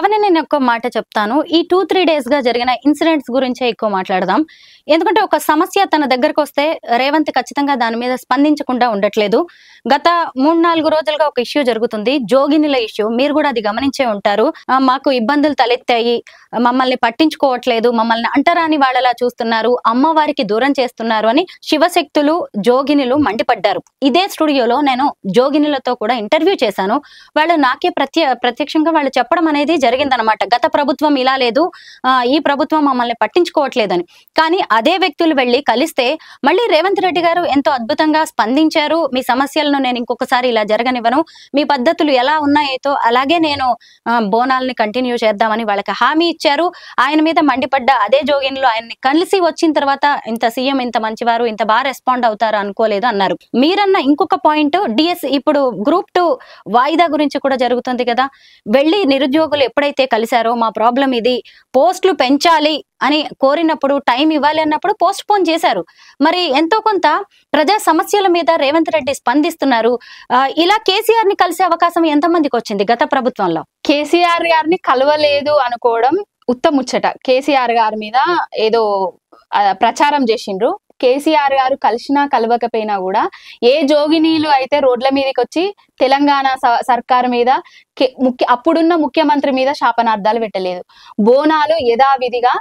పావని నేను ఒక్క మాట చెప్తాను. ఈ 2-3 డేస్‌గా జరిగిన ఇన్సిడెంట్స్ గురించే ఎక్కువ మాట్లాడదాం. ఎందుకంటే ఒక సమస్య తన దగ్గరకొస్తే రేవంత్ ఖచ్చితంగా దాని మీద స్పందించకుండా ఉండట్లేదు. గత 3-4 రోజులుగా ఒక ఇష్యూ జరుగుతుంది. జోగినిల ఇష్యూ. మీరు కూడా అది గమనించే ఉంటారు. మాకు ఇబ్బందులు తలెత్తాయి. మమ్మల్ని పట్టించుకోవట్లేదు. మమ్మల్ని అంటరాని వాళ్ళలా చూస్తున్నారు. అమ్మవారికి దూరం చేస్తున్నారు అని శివశక్తులు, జోగినులు మండిపడ్డారు. ఇదే స్టూడియోలో నేను జోగినులతో కూడా ఇంటర్వ్యూ చేశాను. వాళ్ళు నాకే ప్రత్యక్షంగా వాళ్ళు చెప్పడం అనేది జరిగిందనమాట. గత ప్రభుత్వం ఇలా లేదు, ఈ ప్రభుత్వం మమ్మల్ని పట్టించుకోవట్లేదని. కానీ అదే వ్యక్తులు వెళ్ళి కలిస్తే మళ్ళీ రేవంత్ రెడ్డి గారు ఎంతో అద్భుతంగా స్పందించారు. మీ సమస్యలను నేను ఇంకొకసారి ఇలా జరగనివ్వను, మీ పద్ధతులు ఎలా ఉన్నాయో అలాగే నేను బోనాల్ని కంటిన్యూ చేద్దామని వాళ్ళకి హామీ ఇచ్చారు. ఆయన మీద మండిపడ్డ అదే జోగిన్లు ఆయన్ని కలిసి వచ్చిన తర్వాత ఇంత సీఎం ఇంత మంచివారు, ఇంత బాగా రెస్పాండ్ అవుతారు అనుకోలేదు అన్నారు. మీరన్న ఇంకొక పాయింట్ డిఎస్ ఇప్పుడు గ్రూప్ 2 వాయిదా గురించి కూడా జరుగుతుంది కదా. వెళ్ళి నిరుద్యోగులు ఎప్పుడైతే కలిశారో మా ప్రాబ్లం ఇది, పోస్టులు పెంచాలి అని కోరినప్పుడు టైం ఇవ్వాలి అన్నప్పుడు పోస్ట్ పోన్ చేశారు. మరి ఎంతో కొంత ప్రజా సమస్యల మీద రేవంత్ రెడ్డి స్పందిస్తున్నారు. ఇలా కేసీఆర్ ని కలిసే అవకాశం ఎంతమందికి వచ్చింది గత ప్రభుత్వంలో? కేసీఆర్ గారిని కలవలేదు అనుకోవడం ఉత్తముచ్చట. కేసీఆర్ గారి మీద ఏదో ప్రచారం చేసిండ్రు. కేసీఆర్ గారు కలిసినా కలవకపోయినా కూడా ఏ జోగినీలు అయితే రోడ్ల మీదకి వచ్చి తెలంగాణ సర్కారు మీద అప్పుడున్న ముఖ్యమంత్రి మీద శాపనార్థాలు పెట్టలేదు. బోనాలు యథావిధిగా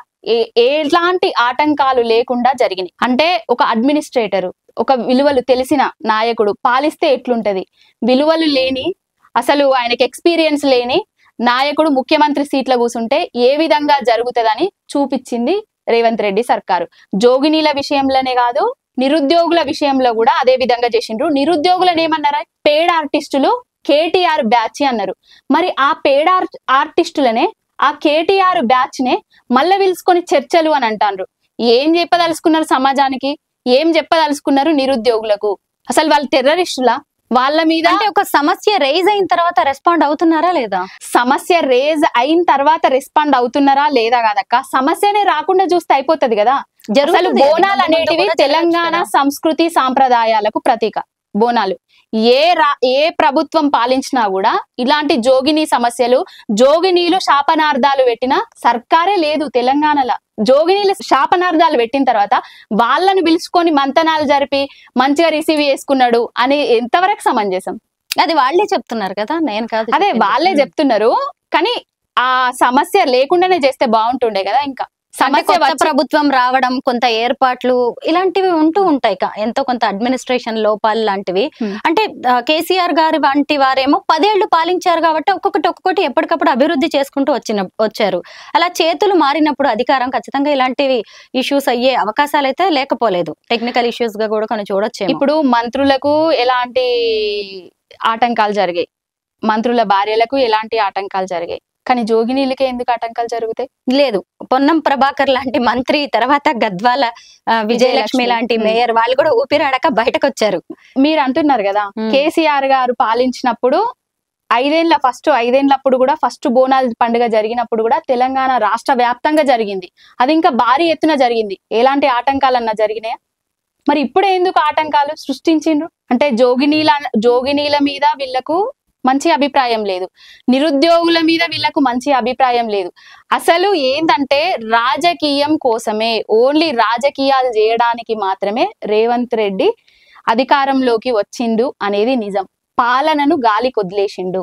ఎలాంటి ఆటంకాలు లేకుండా జరిగినాయి. అంటే ఒక అడ్మినిస్ట్రేటరు, ఒక విలువలు తెలిసిన నాయకుడు పాలిస్తే ఎట్లుంటది, విలువలు లేని అసలు ఆయనకి ఎక్స్పీరియన్స్ లేని నాయకుడు ముఖ్యమంత్రి సీట్ల కూర్చుంటే ఏ విధంగా జరుగుతుందని చూపించింది రేవంత్ రెడ్డి సర్కారు. జోగినీల విషయంలోనే కాదు, నిరుద్యోగుల విషయంలో కూడా అదే విధంగా చేసిండ్రు. నిరుద్యోగులను ఏమన్నారా, పేడ్ ఆర్టిస్టులు కేటీఆర్ బ్యాచ్ అన్నారు. మరి ఆ పేడ్ ఆర్టిస్టులనే, ఆ కేటీఆర్ బ్యాచ్ నే మళ్ళీ పిలుచుకొని చర్చలు అని అంటారు. ఏం చెప్పదలుచుకున్నారు సమాజానికి, ఏం చెప్పదలుచుకున్నారు నిరుద్యోగులకు? అసలు వాళ్ళు టెర్రరిస్టులా? వాళ్ళ మీద అంటే ఒక సమస్య రేజ్ అయిన తర్వాత రెస్పాండ్ అవుతున్నారా లేదా? సమస్య రేజ్ అయిన తర్వాత రెస్పాండ్ అవుతున్నారా లేదా కాదక్క, సమస్యనే రాకుండా చూస్తే అయిపోతుంది కదా. అసలు బోనాలు అనేటివి తెలంగాణ సంస్కృతి సాంప్రదాయాలకు ప్రతీక. బోనాలు ఏ ప్రభుత్వం పాలించినా కూడా ఇలాంటి జోగిని సమస్యలు, జోగినీలు శాపనార్థాలు పెట్టిన సర్కారే లేదు తెలంగాణలో. జోగినీలు శాపనార్థాలు పెట్టిన తర్వాత వాళ్ళను పిలుచుకొని మంతనాలు జరిపి మంచిగా రిసీవ్ చేసుకున్నాడు అని ఎంతవరకు సమంజసం? అది వాళ్ళే చెప్తున్నారు కదా, నేను కాదు. అదే వాళ్ళే చెప్తున్నారు, కానీ ఆ సమస్య లేకుండానే చేస్తే బాగుంటుండే కదా. ఇంకా సమస్య ప్రభుత్వం రావడం, కొంత ఏర్పాట్లు ఇలాంటివి ఉంటూ ఉంటాయి. ఎంతో కొంత అడ్మినిస్ట్రేషన్ లోపాలు లాంటివి. అంటే కేసీఆర్ గారి వంటి వారేమో 10 ఏళ్లు పాలించారు కాబట్టి ఒక్కొక్కటి ఎప్పటికప్పుడు అభివృద్ధి చేసుకుంటూ వచ్చారు. అలా చేతులు మారినప్పుడు అధికారం ఖచ్చితంగా ఇలాంటివి ఇష్యూస్ అయ్యే అవకాశాలు అయితే లేకపోలేదు. టెక్నికల్ ఇష్యూస్ గా కూడా కొన్ని చూడొచ్చు. ఇప్పుడు మంత్రులకు ఎలాంటి ఆటంకాలు జరిగాయి, మంత్రుల భార్యలకు ఎలాంటి ఆటంకాలు జరిగాయి, కానీ జోగినీలకే ఎందుకు ఆటంకాలు జరుగుతాయి? లేదు, పొన్నం ప్రభాకర్ లాంటి మంత్రి, తర్వాత గద్వాల విజయలక్ష్మి లాంటి మేయర్ వాళ్ళు కూడా ఊపిరాడక బయటకు వచ్చారు. మీరు అంటున్నారు కదా, కేసీఆర్ గారు పాలించినప్పుడు ఫస్ట్ 5 ఏళ్లప్పుడు కూడా ఫస్ట్ బోనాల పండుగ జరిగినప్పుడు కూడా తెలంగాణ రాష్ట్ర వ్యాప్తంగా జరిగింది. అది ఇంకా భారీ ఎత్తున జరిగింది. ఎలాంటి ఆటంకాలన్నా జరిగినాయా? మరి ఇప్పుడే ఎందుకు ఆటంకాలు సృష్టించిండ్రు? అంటే జోగినీల మీద వీళ్లకు మంచి అభిప్రాయం లేదు, నిరుద్యోగుల మీద వీళ్ళకు మంచి అభిప్రాయం లేదు. అసలు ఏంటంటే రాజకీయం కోసమే, ఓన్లీ రాజకీయాలు చేయడానికి మాత్రమే రేవంత్ రెడ్డి అధికారంలోకి వచ్చిండు అనేది నిజం. పాలనను గాలి కొదిలేసిండు.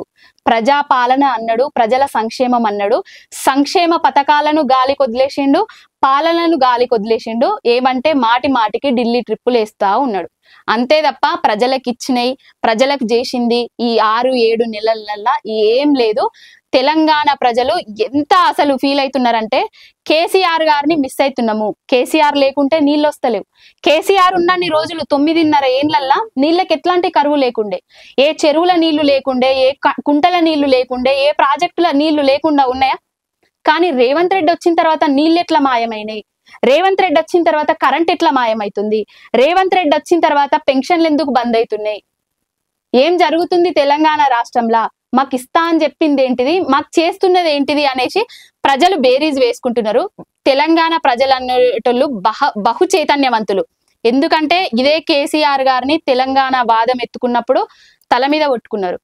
ప్రజాపాలన అన్నాడు, ప్రజల సంక్షేమం అన్నాడు, సంక్షేమ పథకాలను గాలి కొదిలేసిండు, పాలనను గాలి కొదిలేసిండు. ఏమంటే మాటికి ఢిల్లీ ట్రిప్పులు వేస్తా ఉన్నాడు. అంతే తప్ప ప్రజలకు ఇచ్చినాయి, ప్రజలకు చేసింది ఈ 6-7 నెలలల్లా ఏం లేదు. తెలంగాణ ప్రజలు ఎంత అసలు ఫీల్ అవుతున్నారంటే కేసీఆర్ గారిని మిస్ అవుతున్నాము. కేసీఆర్ లేకుంటే నీళ్ళు వస్తలేవు. కేసీఆర్ ఉన్నన్ని రోజులు 9.5 ఏళ్లల్లా నీళ్ళకి ఎట్లాంటి కరువు లేకుండే, ఏ చెరువుల నీళ్లు లేకుండే, ఏ కుంటల నీళ్లు లేకుండే, ఏ ప్రాజెక్టుల నీళ్లు లేకుండా ఉన్నాయా? కానీ రేవంత్ రెడ్డి వచ్చిన తర్వాత నీళ్ళు ఎట్లా మాయమైనాయి, రేవంత్ రెడ్డి వచ్చిన తర్వాత కరెంట్ ఎట్లా మాయమైతుంది, రేవంత్ రెడ్డి వచ్చిన తర్వాత పెన్షన్లు ఎందుకు బంద్ అవుతున్నాయి, ఏం జరుగుతుంది తెలంగాణ రాష్ట్రంలో, మాకు ఇస్తా అని చెప్పింది ఏంటిది, మాకు చేస్తున్నది ఏంటిది అనేసి ప్రజలు బేరీజ్ వేసుకుంటున్నారు. తెలంగాణ ప్రజలు అనేటోళ్ళు బహు చైతన్యవంతులు. ఎందుకంటే ఇదే కేసీఆర్ గారిని తెలంగాణ వాదం ఎత్తుకున్నప్పుడు తల మీద కొట్టుకున్నారు.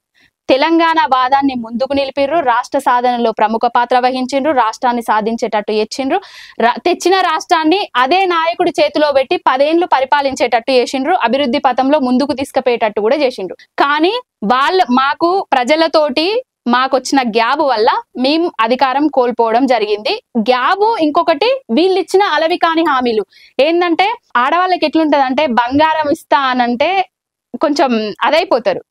తెలంగాణ వాదాన్ని ముందుకు నిలిపిర్రు, రాష్ట్ర సాధనలో ప్రముఖ పాత్ర వహించిండ్రు, రాష్ట్రాన్ని సాధించేటట్టు తెచ్చిండ్రు, తెచ్చిన రాష్ట్రాన్ని అదే నాయకుడి చేతిలో పెట్టి 10 ఏళ్లు పరిపాలించేటట్టు చేసిండ్రు, అభివృద్ధి పథంలో ముందుకు తీసుకుపోయేటట్టు కూడా చేసిండ్రు. కానీ మాకు ప్రజలతోటి మాకొచ్చిన గ్యాబ్ వల్ల మేము అధికారం కోల్పోవడం జరిగింది. గ్యాబ్ ఇంకొకటి వీళ్ళు ఇచ్చిన అలవి కాని హామీలు ఏంటంటే, ఆడవాళ్ళకి ఎట్లుంటది అంటే, బంగారం ఇస్తా అనంటే కొంచెం అదైపోతారు.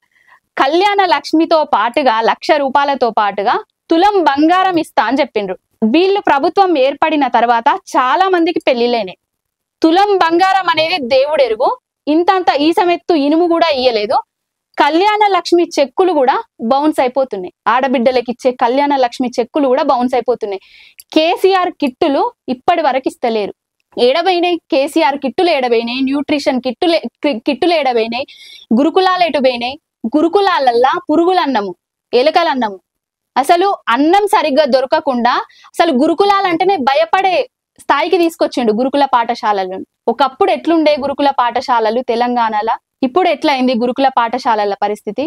కళ్యాణ లక్ష్మితో పాటుగా 1,00,000 రూపాయలతో పాటుగా తులం బంగారం ఇస్తా అని చెప్పిండ్రు. వీళ్ళు ప్రభుత్వం ఏర్పడిన తర్వాత చాలా మందికి పెళ్లిలేనే. తులం బంగారం అనేది దేవుడు ఎరుగు, ఇంతంత ఈ సమెత్తు ఇనుము కూడా ఇయ్యలేదు. కళ్యాణ లక్ష్మి చెక్కులు కూడా బౌన్స్ అయిపోతున్నాయి. ఆడబిడ్డలకి ఇచ్చే కళ్యాణ లక్ష్మి చెక్కులు కూడా బౌన్స్ అయిపోతున్నాయి. కేసీఆర్ కిట్టులు ఇప్పటి వరకు ఇస్తలేరు. ఏడబైనాయి కేసీఆర్ కిట్టులు, ఏడబైనాయి న్యూట్రిషన్ కిట్టులు ఏడబైనాయి, గురుకులాలు ఎటుబైనాయి. గురుకులాలల్లా పురుగులన్నము, ఎలుకలన్నము, అసలు అన్నం సరిగ్గా దొరకకుండా అసలు గురుకులాలంటేనే భయపడే స్థాయికి తీసుకొచ్చిండు గురుకుల పాఠశాలలను. ఒకప్పుడు ఎట్లుండే గురుకుల పాఠశాలలు తెలంగాణలో, ఇప్పుడు ఎట్లయింది గురుకుల పాఠశాలల పరిస్థితి?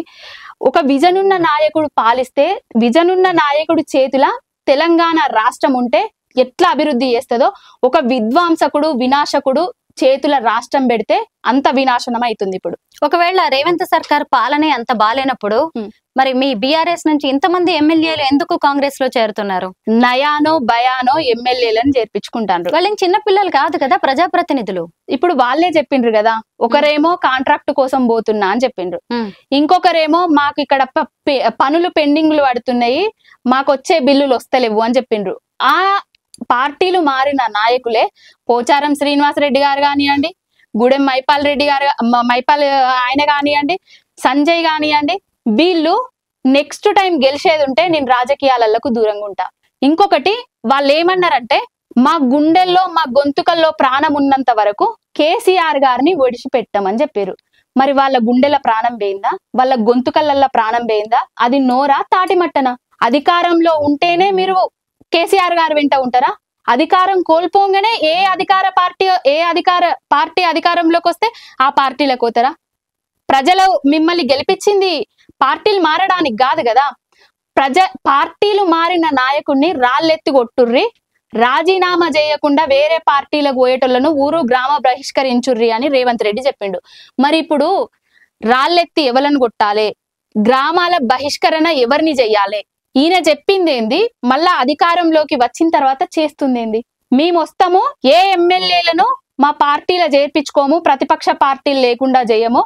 ఒక విజన్ ఉన్న నాయకుడు పాలిస్తే, విజన్ ఉన్న నాయకుడు చేతుల తెలంగాణ రాష్ట్రం ఉంటే ఎట్లా అభివృద్ధి చేస్తుందో, ఒక విధ్వంసకుడు వినాశకుడు చేతుల రాష్ట్రం పెడితే అంత వినాశనం అవుతుంది. ఇప్పుడు ఒకవేళ రేవంత్ సర్కార్ పాలనే అంత బాలేనప్పుడు మరి మీ బీఆర్ఎస్ నుంచి ఇంతమంది ఎమ్మెల్యేలు ఎందుకు కాంగ్రెస్ లో చేరుతున్నారు? నయానో భయానో ఎమ్మెల్యేలను చేర్పించుకుంటారు. వాళ్ళని చిన్న పిల్లలు కాదు కదా, ప్రజాప్రతినిధులు. ఇప్పుడు వాళ్ళే చెప్పిండ్రు కదా, ఒకరేమో కాంట్రాక్ట్ కోసం పోతున్నా అని చెప్పిండ్రు, ఇంకొకరేమో మాకు ఇక్కడ పనులు పెండింగ్లు పడుతున్నాయి, మాకు వచ్చే బిల్లులు వస్తలేవు అని చెప్పిండ్రు. ఆ పార్టీలు మారిన నాయకులే పోచారం శ్రీనివాసరెడ్డి గారు కానివ్వండి, గూడెం మైపాల్ రెడ్డి గారు ఆయన కానివ్వండి, సంజయ్ కానివ్వండి, వీళ్ళు నెక్స్ట్ టైం గెలిచేది ఉంటే నేను రాజకీయాలకు దూరంగా ఉంటా. ఇంకొకటి వాళ్ళు ఏమన్నారంటే, మా గుండెల్లో మా గొంతుకల్లో ప్రాణం ఉన్నంత వరకు కేసీఆర్ గారిని ఒడిచిపెట్టామని చెప్పారు. మరి వాళ్ళ గుండెల ప్రాణం పోయిందా? వాళ్ళ గొంతుకలల్లో ప్రాణం పోయిందా? అది నోరా తాటిమట్టనా? అధికారంలో ఉంటేనే మీరు కేసీఆర్ గారు వెంట ఉంటారా? అధికారం కోల్పోగానే ఏ అధికార పార్టీ అధికారంలోకి వస్తే ఆ పార్టీలకు పోతారా? ప్రజలు మిమ్మల్ని గెలిపించింది పార్టీలు మారడానికి కాదు కదా. పార్టీలు మారిన నాయకుడిని రాళ్ళెత్తి కొట్టుర్రి, రాజీనామా చేయకుండా వేరే పార్టీలకు పోయేటోళ్లను ఊరు గ్రామ బహిష్కరించుర్రి అని రేవంత్ రెడ్డి చెప్పిండు. మరి ఇప్పుడు రాళ్ళెత్తి ఎవరిని కొట్టాలి? గ్రామాల బహిష్కరణ ఎవరిని చెయ్యాలి? ఈయన చెప్పింది ఏంది, మళ్ళా అధికారంలోకి వచ్చిన తర్వాత చేస్తుంది ఏంది? మేము వస్తాము, ఏ ఎమ్మెల్యేలను మా పార్టీలో చేర్పించుకోము, ప్రతిపక్ష పార్టీలు లేకుండా చేయము.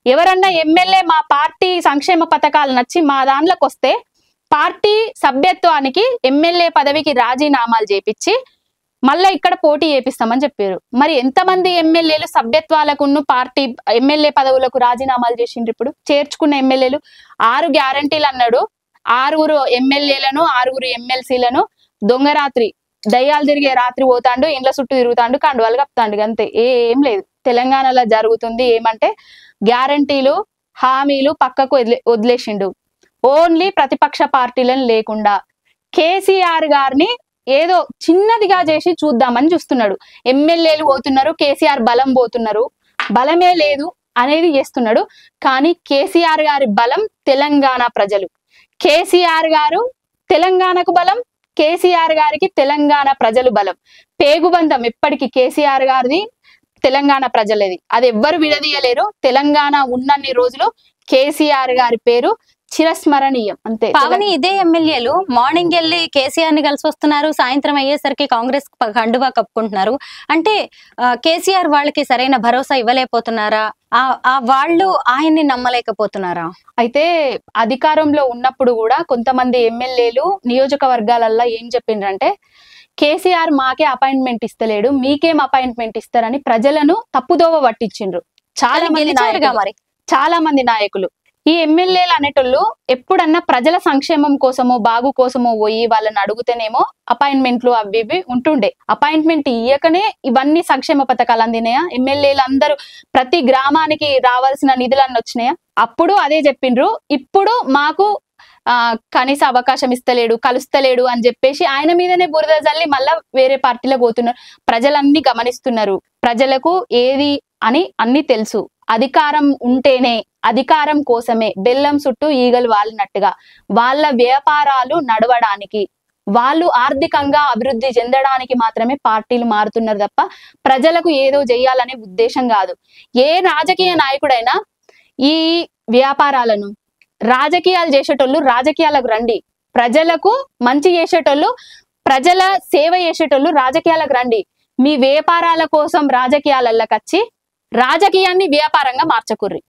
ఎవరన్నా ఎమ్మెల్యే మా పార్టీ సంక్షేమ పథకాలు నచ్చి మా దాంట్లోకి వస్తే పార్టీ సభ్యత్వానికి ఎమ్మెల్యే పదవికి రాజీనామాలు చేపించి మళ్ళా ఇక్కడ పోటీ చేపిస్తామని చెప్పారు. మరి ఎంతమంది ఎమ్మెల్యేలు సభ్యత్వాలకు పార్టీ ఎమ్మెల్యే పదవులకు రాజీనామాలు చేసిండ్రు? ఇప్పుడు చేర్చుకున్న ఎమ్మెల్యేలు 6 గ్యారంటీలు అన్నాడు, 6 ఎమ్మెల్యేలను 6 ఎమ్మెల్సీలను దొంగరాత్రి దయ్యాలు తిరిగే రాత్రి పోతాండు, ఇండ్ల చుట్టూ తిరుగుతాండు, కండువాలు కప్తాండు, అంతే. ఏం లేదు. తెలంగాణలో జరుగుతుంది ఏమంటే, గ్యారంటీలు హామీలు పక్కకు వదిలేసిండు. ఓన్లీ ప్రతిపక్ష పార్టీలను లేకుండా కేసీఆర్ గారిని ఏదో చిన్నదిగా చేసి చూద్దామని చూస్తున్నాడు. ఎమ్మెల్యేలు పోతున్నారు, కేసీఆర్ బలం పోతున్నారు, బలమే లేదు అనేది చేస్తున్నాడు. కానీ కేసీఆర్ గారి బలం తెలంగాణ ప్రజలు. కేసీఆర్ గారు తెలంగాణకు బలం, కేసీఆర్ గారికి తెలంగాణ ప్రజలు బలం. పేగుబంధం ఎప్పటికీ కేసీఆర్ గారిది, తెలంగాణ ప్రజలది. అది ఎవ్వరు విడదీయలేరు. తెలంగాణ ఉన్నన్ని రోజులు కేసీఆర్ గారి పేరు చిరస్మరణీయం, అంతే. పావని, ఇదే ఎమ్మెల్యేలు మార్నింగ్ వెళ్ళి కేసీఆర్ ని కలిసి వస్తున్నారు, సాయంత్రం అయ్యేసరికి కాంగ్రెస్ కండువా కప్పుకుంటున్నారు. అంటే కేసీఆర్ వాళ్ళకి సరైన భరోసా ఇవ్వలేకపోతున్నారా? వాళ్ళు ఆయన్ని నమ్మలేకపోతున్నారా? అయితే అధికారంలో ఉన్నప్పుడు కూడా కొంతమంది ఎమ్మెల్యేలు నియోజకవర్గాలల్లో ఏం చెప్పిండ్రంటే, కేసీఆర్ మాకే అపాయింట్మెంట్ ఇస్తలేడు, మీకేం అపాయింట్మెంట్ ఇస్తారని ప్రజలను తప్పుదోవ పట్టించిండ్రు చాలా మంది నాయకులు. ఈ ఎమ్మెల్యేలు అనేటోళ్ళు ఎప్పుడన్నా ప్రజల సంక్షేమం కోసమో బాగు కోసమో పోయి వాళ్ళని అడుగుతేనేమో అపాయింట్మెంట్లు అవి ఇవి ఉంటుండే. అపాయింట్మెంట్ ఇయ్యకనే ఇవన్నీ సంక్షేమ పథకాలు అందినాయా? ఎమ్మెల్యేలు అందరూ ప్రతి గ్రామానికి రావాల్సిన నిధులన్నీ వచ్చినాయా? అప్పుడు అదే చెప్పిండ్రు. ఇప్పుడు మాకు కనీస అవకాశం ఇస్తలేడు, కలుస్తలేడు అని చెప్పేసి ఆయన మీదనే బురద జల్లి మళ్ళా వేరే పార్టీలో పోతున్నారు. ప్రజలన్నీ గమనిస్తున్నారు, ప్రజలకు ఏది అని అన్ని తెలుసు. అధికారం ఉంటేనే, అధికారం కోసమే బెల్లం చుట్టూ ఈగలు వాలినట్టుగా వాళ్ళ వ్యాపారాలు నడవడానికి, వాళ్ళు ఆర్థికంగా అభివృద్ధి చెందడానికి మాత్రమే పార్టీలు మారుతున్నారు తప్ప ప్రజలకు ఏదో చేయాలనే ఉద్దేశం కాదు. ఏ రాజకీయ నాయకుడైనా ఈ వ్యాపారాలను, రాజకీయాలు చేసేటోళ్ళు రాజకీయాలకు రండి, ప్రజలకు మంచి చేసేటోళ్ళు, ప్రజల సేవ చేసేటోళ్ళు రాజకీయాలకు రండి. మీ వ్యాపారాల కోసం రాజకీయాలకి వచ్చి రాజకీయాన్ని వ్యాపారంగా మార్చకుర్రి.